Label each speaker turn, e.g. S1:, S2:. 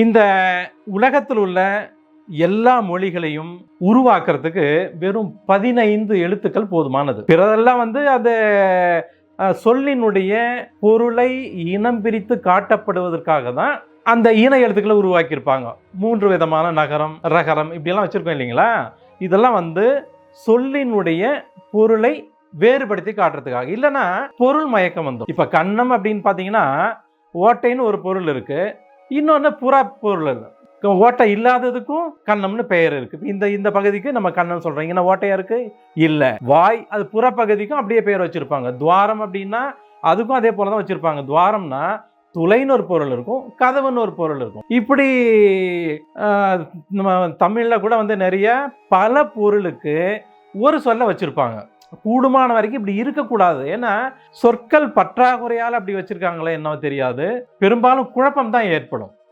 S1: இந்த உலகத்தில் உள்ள எல்லா மொழிகளையும் உருவாக்குறதுக்கு வெறும் 15 எழுத்துக்கள் போதுமானது. பிறதெல்லாம் அந்த சொல்லினுடைய பொருளை இனம் பிரித்து காட்டப்படுவதற்காக தான் அந்த இன எழுத்துக்களை உருவாக்கியிருப்பாங்க. 3 விதமான நகரம், ரகரம் இப்படியெல்லாம் வச்சிருக்கோம் இல்லைங்களா? இதெல்லாம் சொல்லினுடைய பொருளை வேறுபடுத்தி காட்டுறதுக்காக. இல்லைன்னா பொருள் மயக்கம் வந்துடும். இப்ப கன்னம் அப்படின்னு பாத்தீங்கன்னா ஓட்டைன்னு ஒரு பொருள் இருக்கு, இன்னொன்னு புற பொருள் இருக்கு. ஓட்டை இல்லாததுக்கும் கன்னம்னு பெயர் இருக்கு. இந்த பகுதிக்கு நம்ம கண்ணம் சொல்றோம். இங்க ஓட்டையா இருக்கு இல்ல. வாய் அது புறப்பகுதிக்கும் அப்படியே பெயர் வச்சிருப்பாங்க. துவாரம் அப்படின்னா அதுக்கும் அதே போலதான் வச்சிருப்பாங்க. துவாரம்னா துளைன்னு ஒரு பொருள் இருக்கும், கதவுன்னு ஒரு பொருள் இருக்கும். இப்படி நம்ம தமிழ்ல கூட நிறைய பல பொருளுக்கு ஒரு சொல்ல வச்சிருப்பாங்க. கூடுமான வரைக்கும் இப்படி இருக்கக்கூடாது. ஏன்னா சொற்கள் பற்றாக்குறையால் அப்படி வச்சிருக்காங்களே என்னவோ தெரியாது, பெரும்பாலும் குழப்பம் தான் ஏற்படும்.